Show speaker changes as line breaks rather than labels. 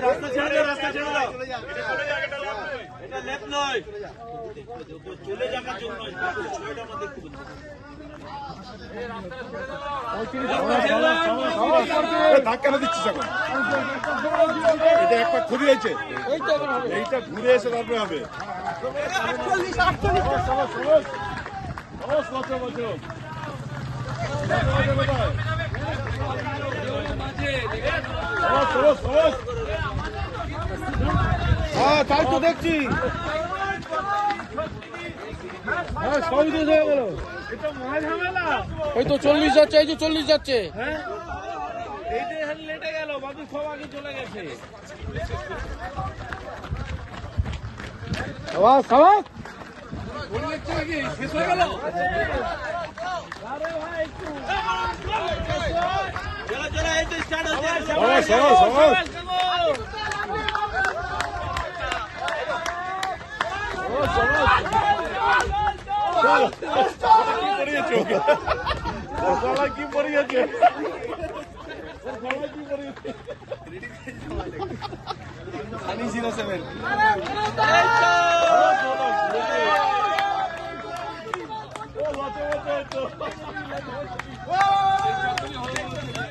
রাস্তা ছেড়ে দাও, রাস্তা ছেড়ে দাও। এটা লেফট নয়, চলে যাওয়ার জন্য ছয়টা আমাদের খুব
ধাক্কা দিচ্ছিস এখন, এটা একটা ঘুরে আছে, এইটা ঘুরে এসে তারপরে হবে।
হ্যাঁ তাই তো দেখছি, হ্যাঁ সবই শেষ হয়ে গেল।
এটা মহা ঝামেলা।
ওই তো 40 যাচ্ছে, এই যে 40 যাচ্ছে।
হ্যাঁ এইটাই হাল লেটে গেল, বাকি সব আগে চলে গেছে।
আওয়াজ আওয়াজ
শেষ হয়ে গেল। আরে ভাই একটু চলো চলো, এই তো স্টার্ট হচ্ছে।
কি পড়িয়েছে
সানি 07